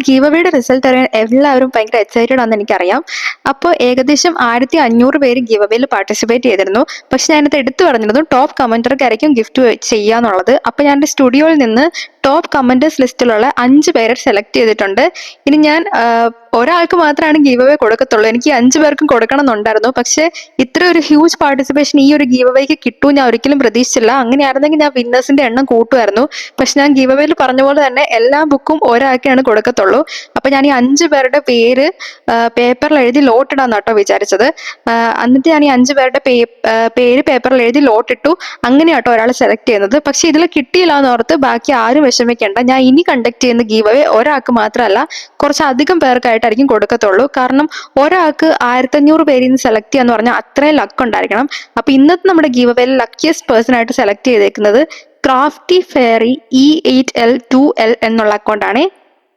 Give അവയുടെ result അറിയാൻ എല്ലാവരും ഭയങ്കര എക്സൈറ്റഡ് ആണെന്ന് എനിക്കറിയാം. അപ്പോൾ ഏകദേശം 1500 പേര് ഗീവ് അവയിൽ പാർട്ടിസിപ്പേറ്റ് ചെയ്തിരുന്നു. പക്ഷെ ഞാനത് എടുത്തു പറഞ്ഞിരുന്നു ടോപ്പ് കമന്റർക്കായിരിക്കും ഗിഫ്റ്റ് ചെയ്യാന്നുള്ളത്. അപ്പോൾ ഞാൻ എൻ്റെ സ്റ്റുഡിയോയിൽ നിന്ന് ടോപ്പ് കമന്റേഴ്സ് ലിസ്റ്റിലുള്ള 5 പേരെ സെലക്ട് ചെയ്തിട്ടുണ്ട്. ഇനി ഞാൻ ഒരാൾക്ക് മാത്രമാണ് ഗീവ് അവേ കൊടുക്കത്തുള്ളൂ. എനിക്ക് 5 പേർക്കും കൊടുക്കണം എന്നുണ്ടായിരുന്നു. പക്ഷേ ഇത്ര ഒരു ഹ്യൂജ് പാർട്ടിസിപ്പേഷൻ ഈ ഒരു ഗീവ് അവേക്ക് കിട്ടും ഞാൻ ഒരിക്കലും പ്രതീക്ഷിച്ചില്ല. അങ്ങനെയായിരുന്നെങ്കിൽ ഞാൻ വിന്നേഴ്സിന്റെ എണ്ണം കൂട്ടുമായിരുന്നു. പക്ഷെ ഞാൻ ഗീവ് അവേയിൽ പറഞ്ഞ പോലെ തന്നെ എല്ലാ ബുക്കും ഒരാൾക്കാണ് കൊടുക്കത്തുള്ളൂ. അപ്പൊ ഞാൻ ഈ 5 പേരുടെ പേര് പേപ്പറിൽ എഴുതി ലോട്ടിടാന്ന് കേട്ടോ വിചാരിച്ചത്. എന്നിട്ട് ഞാൻ ഈ 5 പേരുടെ പേര് പേപ്പറിൽ എഴുതി ലോട്ടിട്ടു. അങ്ങനെയാട്ടോ ഒരാൾ സെലക്ട് ചെയ്യുന്നത്. പക്ഷെ ഇതിൽ കിട്ടിയില്ല എന്ന് ഓർത്ത് ബാക്കി ആരും വിഷമിക്കേണ്ട. ഞാൻ ഇനി കണ്ടക്ട് ചെയ്യുന്ന ഗീവ് അവേ ഒരാൾക്ക് മാത്രമല്ല കുറച്ചധികം പേർക്കായിട്ടായിരിക്കും കൊടുക്കത്തുള്ളൂ. കാരണം ഒരാൾക്ക് 1500 പേരിൽ നിന്ന് സെലക്ട് ചെയ്യാന്ന് പറഞ്ഞാൽ അത്രയും ലക്ക് ഉണ്ടായിരിക്കണം. അപ്പൊ ഇന്നത്തെ നമ്മുടെ ഗീവ് അവേയിൽ ലക്കിയസ്റ്റ് പേഴ്സൺ ആയിട്ട് സെലക്ട് ചെയ്തേക്കുന്നത് ക്രാഫ്റ്റി ഫെയറി E8L2L എന്നുള്ള അക്കൗണ്ടാണ്.